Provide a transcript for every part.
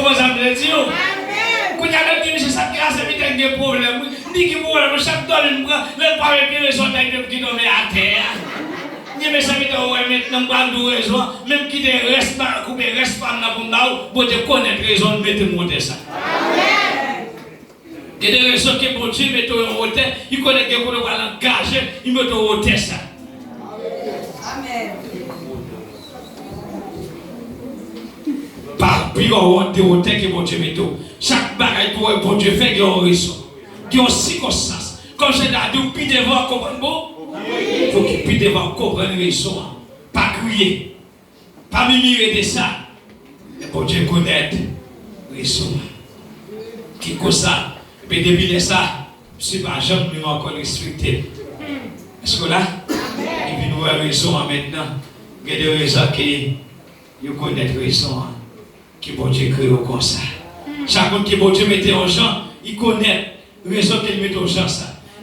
Comment ça me dit? Quand il y a des gens qui ont des problèmes, ni qui problème, chaque temps, ils ne parlent pas de son temps qui tombent à terre. Ni mes amis, maintenant, pas de raison, même qui ne reste pas, couper, reste pas dans pour te connaître raison de mettre monter ça. Il y a des raisons qui pour Dieu mettre au hôtel, il connaît que pour le engager, il met au hôtel ça. Amen. Par plus de hôtel que pour Dieu met au. Chaque bagaille pour Dieu fait qu'il y a une raison, qu'il y a une circonstance. Comme je l'ai dit, puis devant comprendre. Il faut qu'il puisse devoir comprendre les raisons. Pas crier. Pas mimirer de ça. Mais pour Dieu connaître les raisons. Qui est comme ça. Et depuis ça, je ne sais pas, je ne vais encore respecter. Est-ce que là, il vient nous avoir raison maintenant. Il y a des raisons qui connaissent les raisons. Qui pour Dieu crée comme ça. Chacun qui pour Dieu mette aux gens, il connaît les raisons qu'il met aux gens.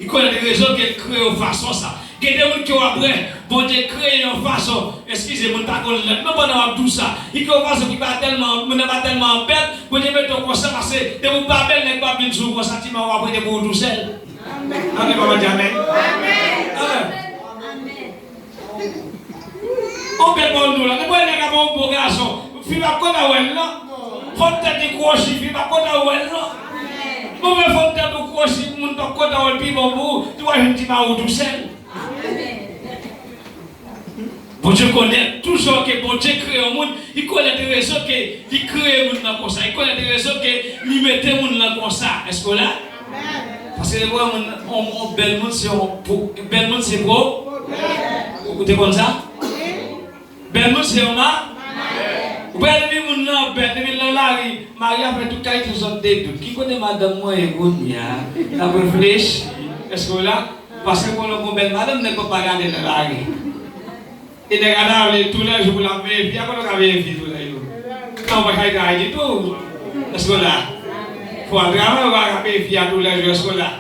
Il connaît les raisons qu'il crée de façon ça. Il y a des gens qui ont après, bon Dieu crée une façon, excusez-moi, non, pas tout ça. Il y a une façon qui n'est pas tellement belle, bon Dieu met au conseil parce que de vous pas belle, n'est pas bien sur le sentiment, ou après de vous tout seul. Amen. Amen. On peut pas nous là, nous voyons les gars, bon garçon, il va pas qu'on a là. Faut te décrocher, il va pas qu'on a là. Vous me faites de quoi si vous ne pouvez pas le bon tu vois une petite main tout seul. Pour Dieu connaît toujours que bon Dieu crée au monde, il connaît des raisons qu'il crée le monde comme ça, il connaît des raisons qu'il mette le monde comme ça. Est-ce que là? Parce que on bel monde c'est beau. Vous écoutez comme ça? Bel monde c'est ma. Ben mi moun ben mi lolari Maria fait tout caille tout son dedo qui connaît madame moi et gonia la réfléchir est-ce que là parce que pour le belle madame ne peut pas garder la lari et de regarder tous les jours la vie bien qu'on a vie tous les jours non pas caille du tout est-ce que là faut vraiment voir la vie tous les jours est-ce que là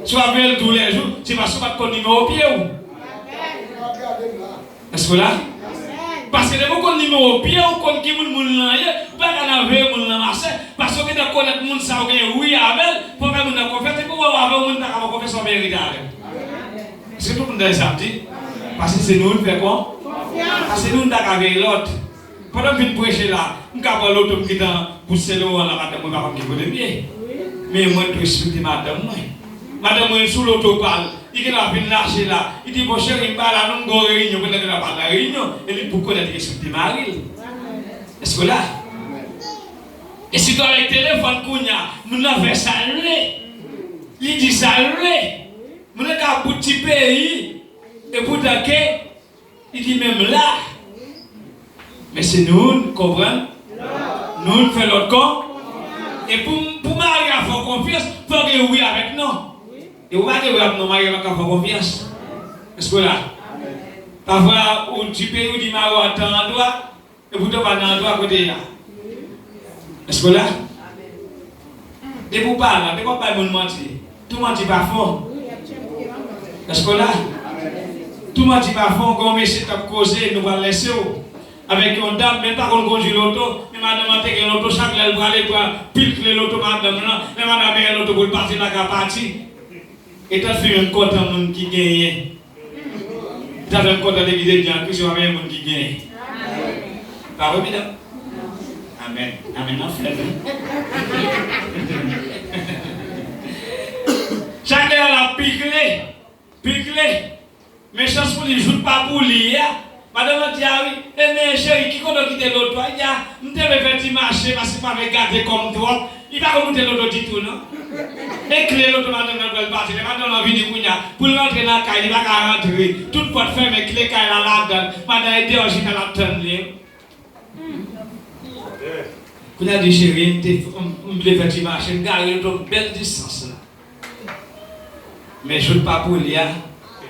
soit belle tous les jours c'est pas soit qu'on numéro au pied ou est-ce que là parce que les gens qui ont pied ou qui ont pas qu'à marché parce que dans connaître monde ça oui avec pour que nous confiance et pour avoir monde dans confiance en vérité. C'est tout le monde ça dit parce que c'est nous fait quoi? Parce que nous avec l'autre. Pendant que nous prêcher là, nous avons l'autre qui dans pousser l'eau là madame moi pas qui connaît bien. Mais moi je respecte madame moi. Madame moi sous l'auto parle il a fait lâcher là. Il dit, bon chéri, il parle à nous, réunion, il a pas de réunion. Et il pour connaître ce que tu m'as dit. Est-ce que là? Et si tu as le téléphone, nous avons salué. Il dit salué. Nous avons un petit pays. Et pour t'inquiéter, il dit même là. Mais c'est nous, comprenons? Nous faisons l'autre camp. Et pour Marie avoir confiance, il faut que oui avec nous. Et vous allez voir nos maris qui ont confiance. Est-ce que là? Parfois, un petit pays où il m'a dit un endroit, et vous devez aller un endroit à côté là. Est-ce que là? Et vous parlez, et vous parlez de mentir. Tout le monde dit pas fort. Est-ce que là? Tout le monde dit pas fort, quand on essaie de causer, nous allons laisser. Avec une dame, même pas qu'on conduit l'auto, mais madame a fait l'auto, chaque fois elle va aller pour piquer l'auto, madame, mais madame a l'auto pour partir dans la partie. Et tu as fait un compte à monde qui gagne. Tu as fait un compte à l'église de Dieu, que c'est un monde qui gagne. Pas vrai, mesdames? Amen. Amen, non, frère. Chacun a piqué. Mais chance pour les jours pas pour lui. Madame a dit, ah oui, mais chérie, qui compte quitter l'autre? Il y a, nous devons faire du marché parce qu'il m'a regardé comme toi. Il va remonter l'autre du tout, non? Et clé l'autre madame dans le parti, les madame a venu pour rentrer dans la caille, il va rentrer. Toute porte fermée, clé caille là-dedans. Madame a été aussi dans la tonne. Vous avez dit, chérie, on voulait faire du marché, on a une belle distance là. Mais je ne sais pas pour lui.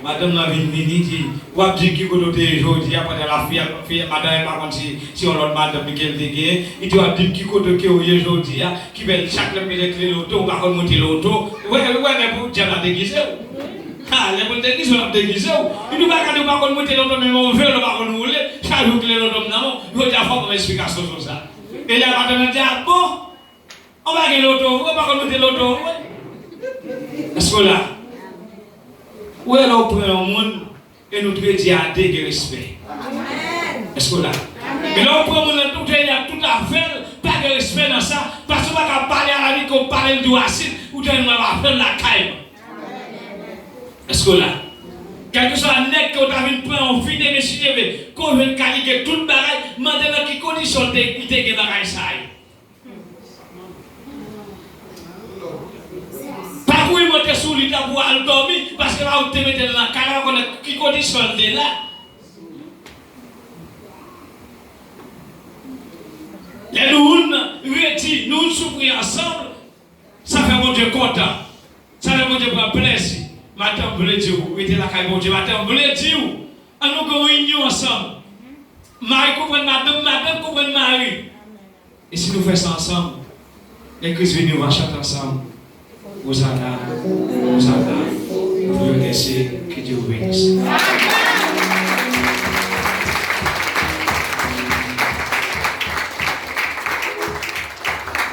Madame a venu dit, vous avez dit qu'il y a aujourd'hui, après la fille, madame par contre, si on l'a madame Michael Dégué, il doit dire qu'il y a aujourd'hui, qui veut chaque fois mettre l'auto, on va remonter l'auto. Oui, mais vous, j'ai la déguisé. Ah, les bonnes déguisés, on a déguisé. Il ne va pas remonter l'auto, mais on veut le rouler, chaque jour que l'auto, non, il faut dire une explication sur ça. Et là, on va dire, bon, on va gagner l'auto, on va monter l'auto. Est-ce que là, où est-ce qu'on prend un monde et nous devons dire à des respect? Est-ce que là? Mais là, on prend un monde, il y a tout à faire, pas de respect dans ça, parce qu'on va parler à la vie, qu'on parle de racine, ou bien on va faire la caille. Est-ce que là? Quelque chose à net qu'on a vu prendre en fille de messieurs, qu'on veut qualifier tout le bagage, maintenant qui conditionne d'équité que bagage ça. Pas pour y monter sous l'île pour aller dormir, parce que là on te met dans la carrière qui conditionne là. Les nous réunis, nous souffrir ensemble, ça fait mon Dieu content, ça fait mon Dieu prendre plaisir. Maintenant, vous voulez dire, vous êtes là, bon Dieu, maintenant, vous voulez dire, nous avons une réunion ensemble. Marie comprend madame, madame comprend Marie. Et si nous faisons ça ensemble, l'église venue, on va chanter ensemble. Vous allez, vous allez, vous laissez que Dieu vous bénisse.